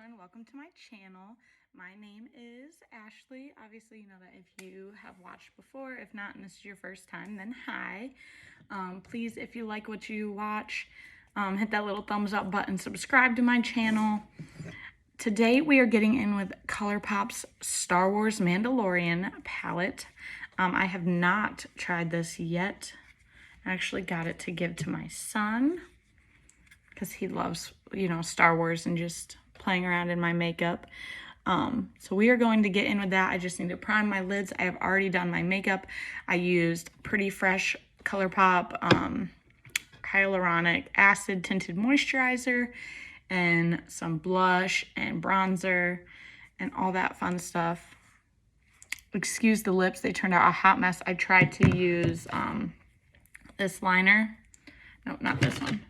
everyone, welcome to my channel. My name is Ashley. Obviously you know that if you have watched before. If not and this is your first time, then hi. Please, if you like what you watch, hit that little thumbs up button, subscribe to my channel. Today we are getting in with ColourPop's Star Wars Mandalorian palette. I have not tried this yet. I actually got it to give to my son because he loves, you know, Star Wars and just playing around in my makeup. So we are going to get in with that. I just need to prime my lids. I have already done my makeup. I used Pretty Fresh ColourPop hyaluronic acid tinted moisturizer and some blush and bronzer and all that fun stuff. Excuse the lips, they turned out a hot mess. I tried to use this liner. No, not this one.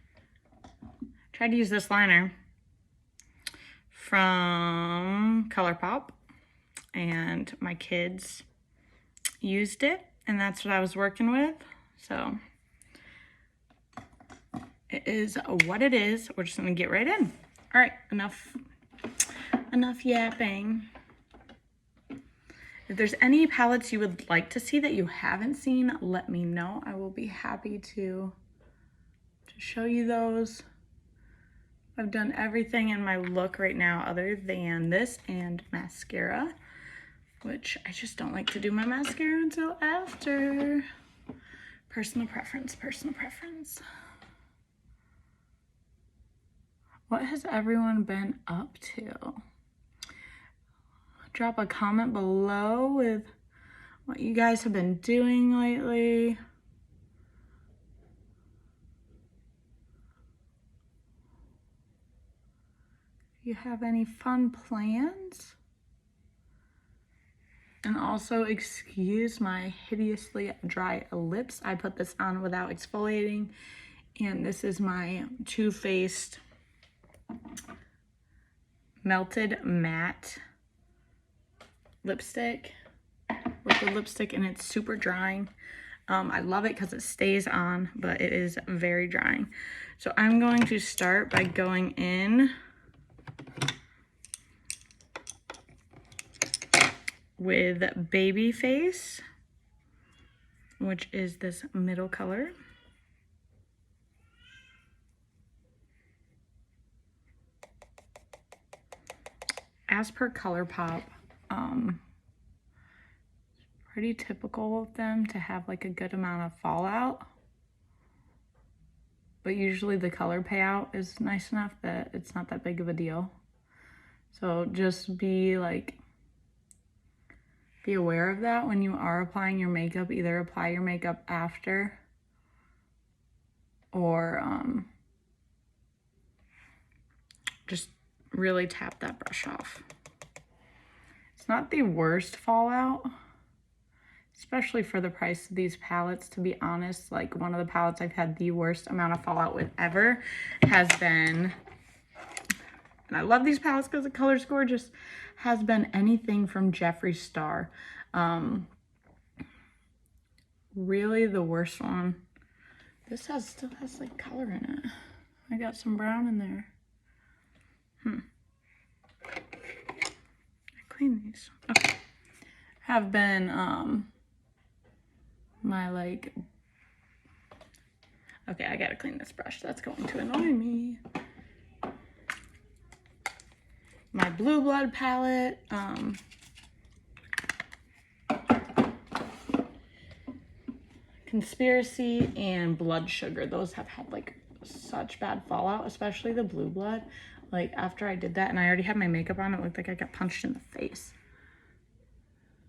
Tried to use this liner from ColourPop and my kids used it and that's what I was working with. So it is what it is. We're just gonna get right in. All right, enough yapping. If there's any palettes you would like to see that you haven't seen, let me know. I will be happy to show you those. I've done everything in my look right now other than this and mascara, which I just don't like to do my mascara until after. Personal preference, personal preference. What has everyone been up to? Drop a comment below with what you guys have been doing lately. If you have any fun plans. And also excuse my hideously dry lips. I put this on without exfoliating. And this is my Too Faced Melted Matte lipstick with the lipstick, and it's super drying. I love it because it stays on, but it is very drying. So I'm going to start by going in with Babyface, which is this middle color. As per ColourPop, pretty typical of them to have like a good amount of fallout. But usually the color payout is nice enough that it's not that big of a deal. So just be aware of that when you are applying your makeup. Either apply your makeup after or just really tap that brush off. It's not the worst fallout, especially for the price of these palettes, to be honest. Like, one of the palettes I've had the worst amount of fallout with ever has been, and I love these palettes because the color's gorgeous, has been anything from Jeffree Star. Really the worst one. This still has like color in it. I got some brown in there. I clean these. Okay. Have been okay, I gotta clean this brush. That's going to annoy me. My Blue Blood palette. Conspiracy and Blood Sugar. Those have had like such bad fallout, especially the Blue Blood. Like, after I did that and I already had my makeup on, it looked like I got punched in the face.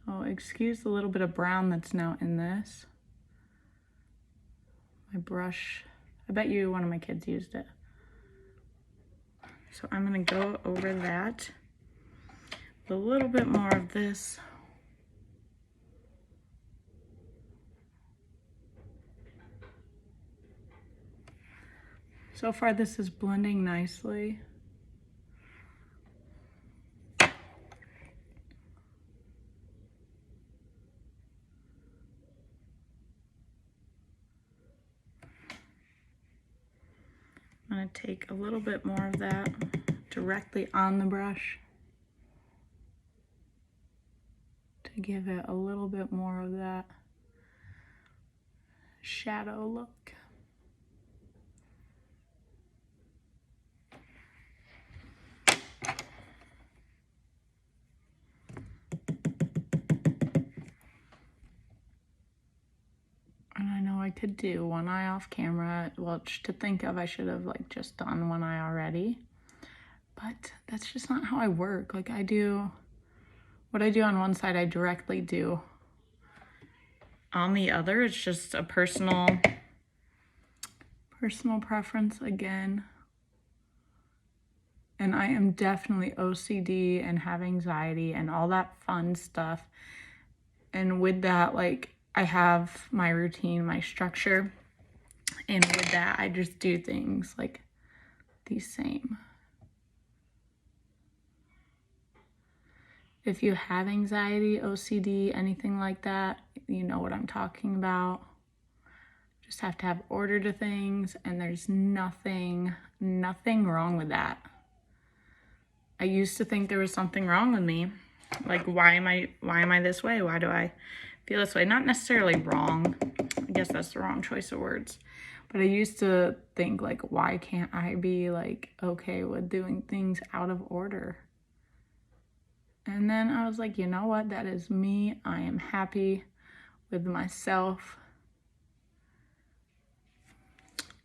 Oh, excuse the little bit of brown that's now in this. My brush, I bet you one of my kids used it. So I'm gonna go over that with a little bit more of this. So far this is blending nicely. I'm gonna take a little bit more of that directly on the brush to give it a little bit more of that shadow look. And I know I could do one eye off camera. Well, to think of, I should have like just done one eye already. But that's just not how I work. Like I do, what I do on one side, I directly do on the other. It's just a personal preference again. And I am definitely OCD and have anxiety and all that fun stuff. And with that, like I have my routine, my structure. And with that, I just do things like the same. If you have anxiety, OCD, anything like that, you know what I'm talking about. Just have to have order to things, and there's nothing wrong with that. I used to think there was something wrong with me. Like, why am I this way? Why do I feel this way? Not necessarily wrong. I guess that's the wrong choice of words. But I used to think, like, why can't I be, like, okay with doing things out of order? And then I was like, you know what? That is me. I am happy with myself.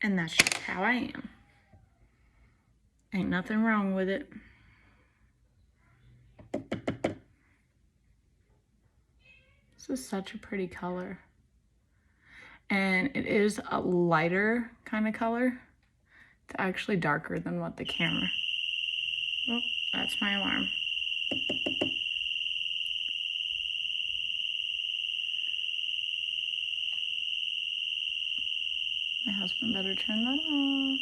And that's just how I am. Ain't nothing wrong with it. This is such a pretty color. And it is a lighter kind of color. It's actually darker than what the camera. Oh, that's my alarm. My husband better turn that off.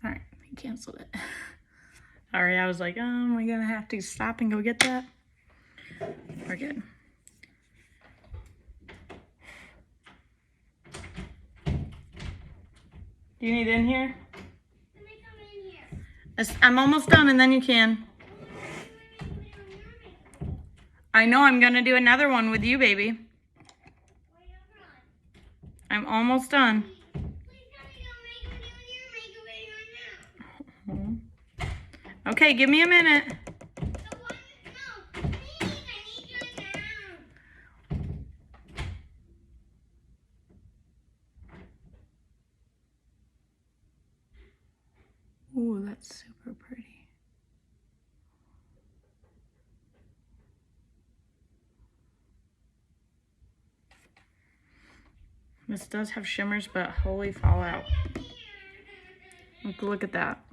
All right, he canceled it. Sorry, I was like, we're gonna have to stop and go get that. We're good. Do you need in here? Let me come in here. I'm almost done, and then you can. I know I'm gonna do another one with you, baby. I'm almost done. Okay, give me a minute. Ooh, that's super pretty. This does have shimmers, but holy fallout. Look at that.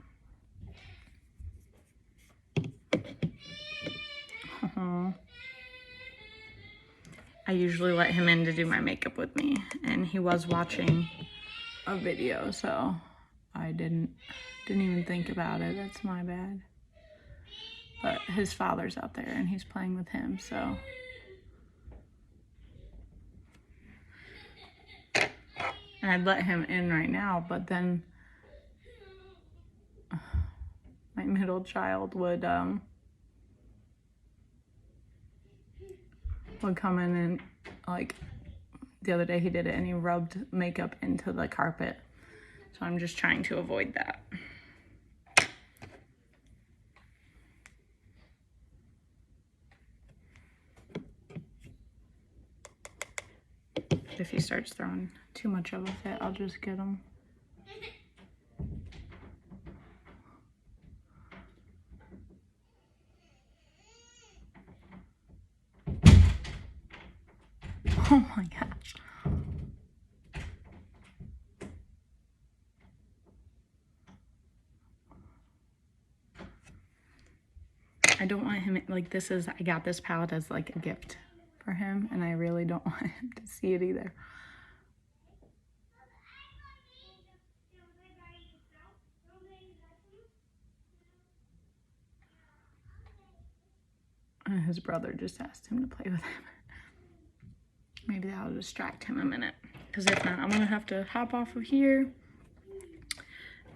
I usually let him in to do my makeup with me, and he was watching a video, so I didn't even think about it. That's my bad. But his father's out there, and he's playing with him, so. And I'd let him in right now, but then my middle child would come in and, like, the other day he did it and he rubbed makeup into the carpet. So I'm just trying to avoid that. If he starts throwing too much of a fit, I'll just get him. Oh my gosh. I don't want him, like, I got this palette as like a gift for him, and I really don't want him to see it either. His brother just asked him to play with him. Maybe that'll distract him a minute. Because if not, I'm going to have to hop off of here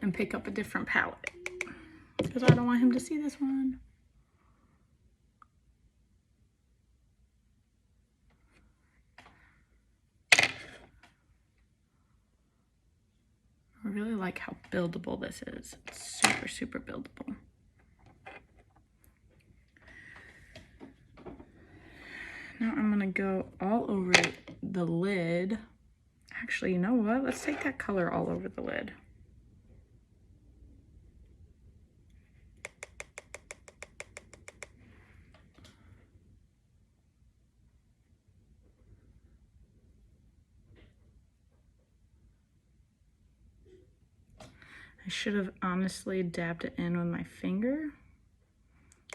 and pick up a different palette. Because I don't want him to see this one. I really like how buildable this is. It's super, super buildable. Now I'm gonna go all over the lid. Actually, you know what? Let's take that color all over the lid. I should have honestly dabbed it in with my finger.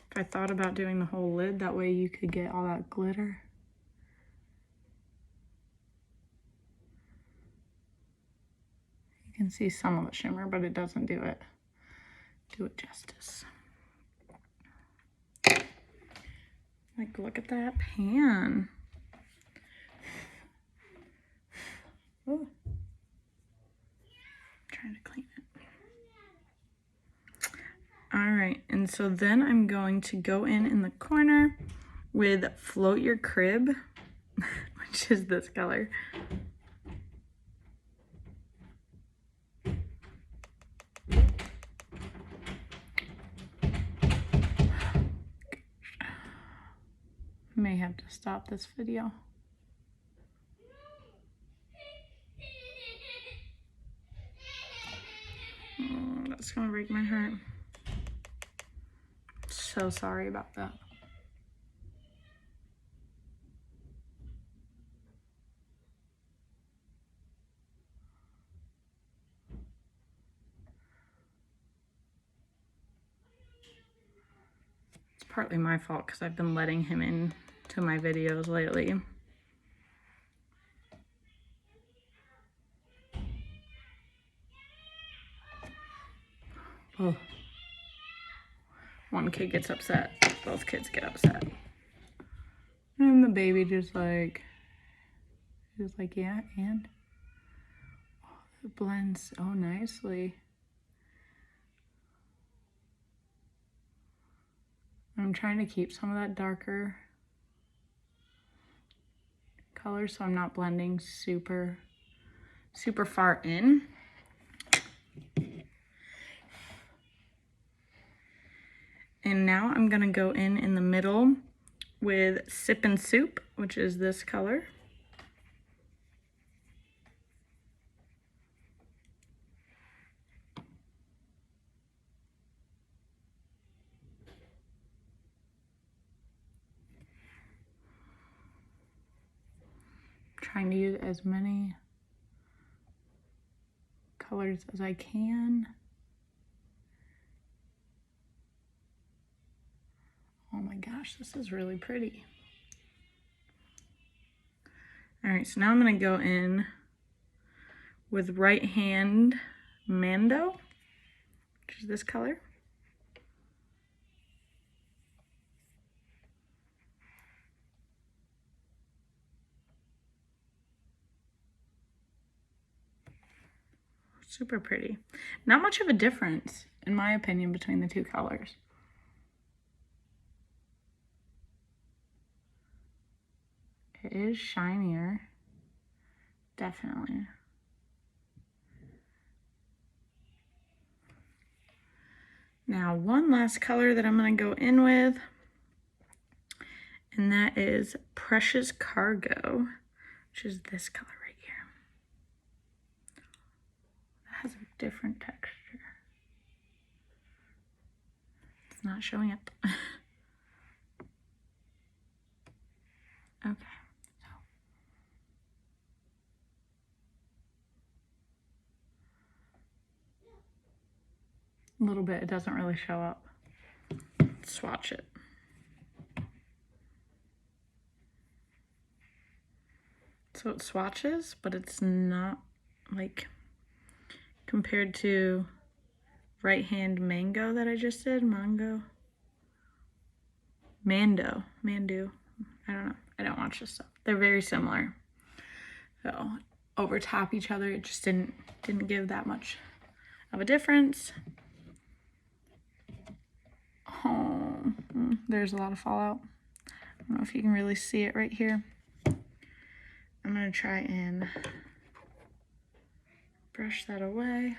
If I thought about doing the whole lid, that way you could get all that glitter. You can see some of the shimmer, but it doesn't do it justice. Like, look at that pan. Oh. Trying to clean it. All right, and so then I'm going to go in the corner with Float Your Crib, which is this color. May have to stop this video. Oh, that's gonna break my heart. So sorry about that. It's partly my fault because I've been letting him into my videos lately. Oh. One kid gets upset, both kids get upset. And the baby just like, yeah, and? Oh, it blends so nicely. I'm trying to keep some of that darker color so I'm not blending super, super far in. And now I'm gonna go in the middle with Sip and Soup, which is this color. Trying to use as many colors as I can. Oh my gosh, this is really pretty. All right, so now I'm gonna go in with Right Hand Mando, which is this color. Super pretty. Not much of a difference, in my opinion, between the two colors. It is shinier, definitely. Now, one last color that I'm going to go in with, and that is Precious Cargo, which is this color right here. That has a different texture. It's not showing up. Okay. A little bit, it doesn't really show up. Let's swatch it. So it swatches, but it's not like compared to Right Hand Mango that I just did, Mango. Mandu. I don't know. I don't watch this stuff. They're very similar. So overtop each other. It just didn't give that much of a difference. Oh, there's a lot of fallout. I don't know if you can really see it right here. I'm gonna try and brush that away.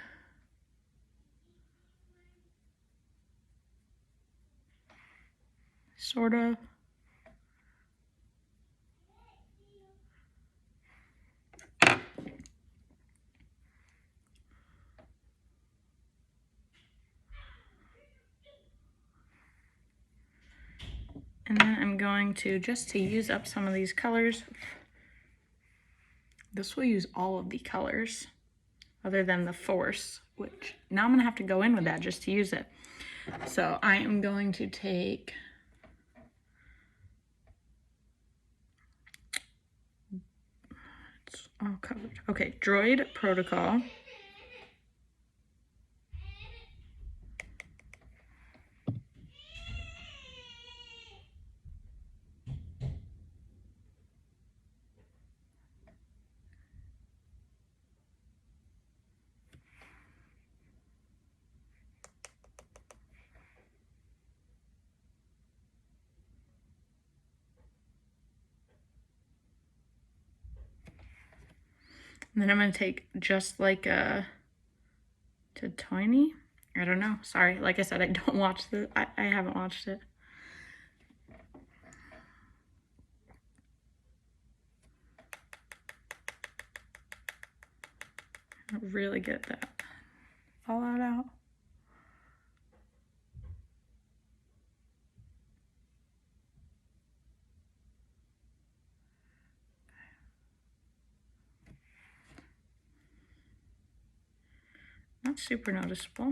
Sort of. And then I'm going to, just to use up some of these colors, this will use all of the colors other than the force, which now I'm gonna have to go in with that just to use it. So I am going to take it's all covered. Okay, Droid Protocol. And then I'm going to take just like a tiny. I don't know. Sorry. Like I said, I don't watch the. I haven't watched it. Really get that fallout out. Not super noticeable.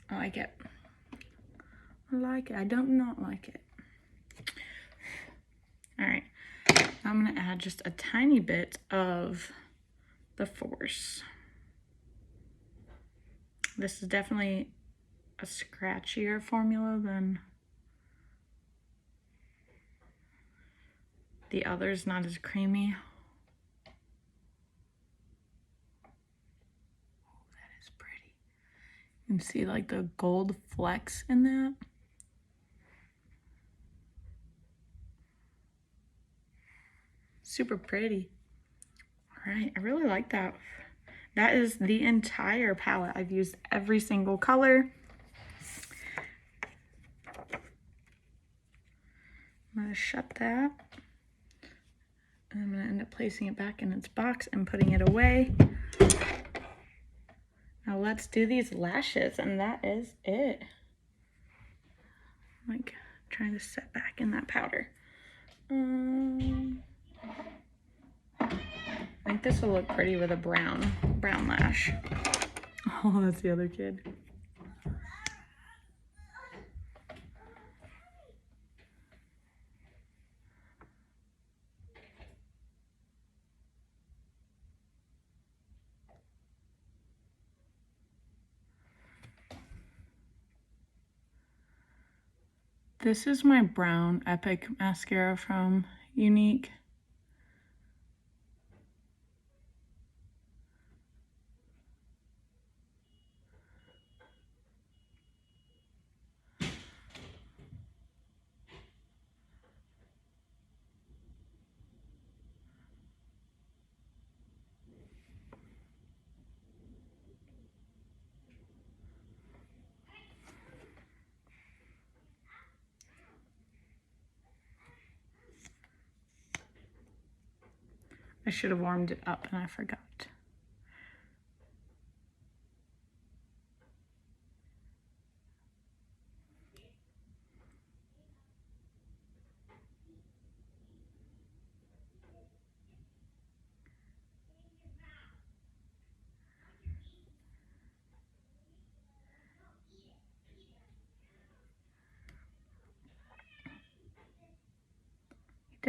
I like it. I like it. I don't not like it. All right. Now I'm going to add just a tiny bit of the force. This is definitely a scratchier formula than the others, not as creamy. Oh, that is pretty. You can see like the gold flecks in that. Super pretty. All right, I really like that. That is the entire palette. I've used every single color. I'm gonna shut that. And I'm gonna end up placing it back in its box and putting it away. Now let's do these lashes, and that is it. Like trying to set back in that powder. I think this will look pretty with a brown lash. Oh, that's the other kid. This is my brown Epic mascara from Unique. I should have warmed it up and I forgot.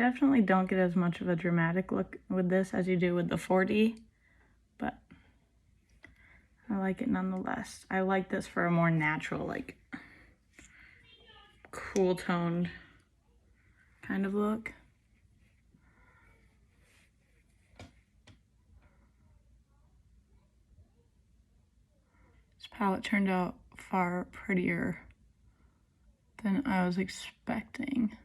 definitely don't get as much of a dramatic look with this as you do with the 4D, but I like it nonetheless. I like this for a more natural, like, cool toned kind of look. This palette turned out far prettier than I was expecting.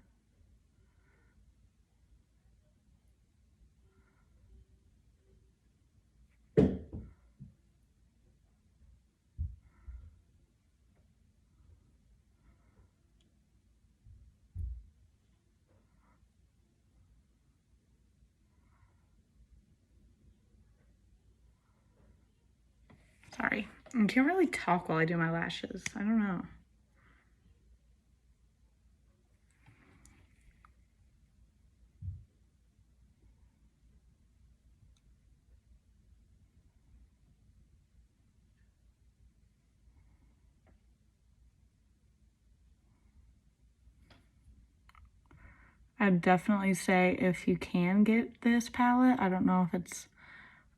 Sorry, I can't really talk while I do my lashes. I don't know. I'd definitely say if you can get this palette, I don't know if it's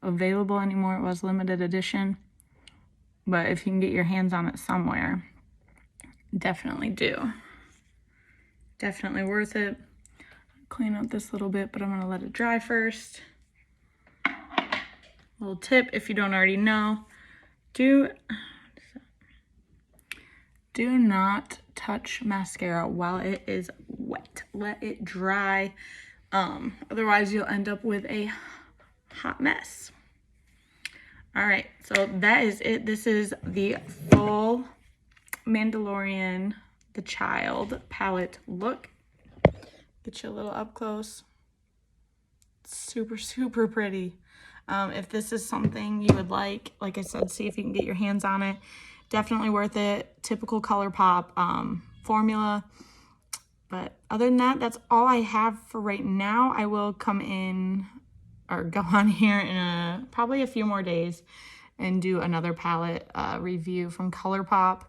available anymore, it was limited edition, but if you can get your hands on it somewhere, definitely do. Definitely worth it. Clean up this little bit, but I'm gonna let it dry first. Little tip, if you don't already know, do not touch mascara while it is wet. Let it dry. Otherwise you'll end up with a hot mess. All right, so that is it. This is the full Mandalorian The Child palette look. Get you a little up close. Super, super pretty. If this is something you would like I said, see if you can get your hands on it. Definitely worth it. Typical ColourPop formula. But other than that, that's all I have for right now. I will come in or go on here in probably a few more days and do another palette review from ColourPop.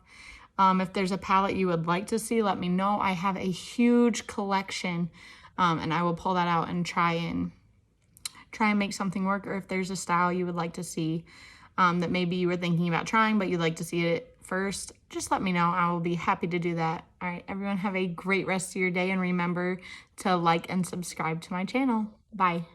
If there's a palette you would like to see, let me know. I have a huge collection, and I will pull that out and try and make something work. Or if there's a style you would like to see that maybe you were thinking about trying, but you'd like to see it first, just let me know. I will be happy to do that. All right, everyone, have a great rest of your day, and remember to like and subscribe to my channel. Bye.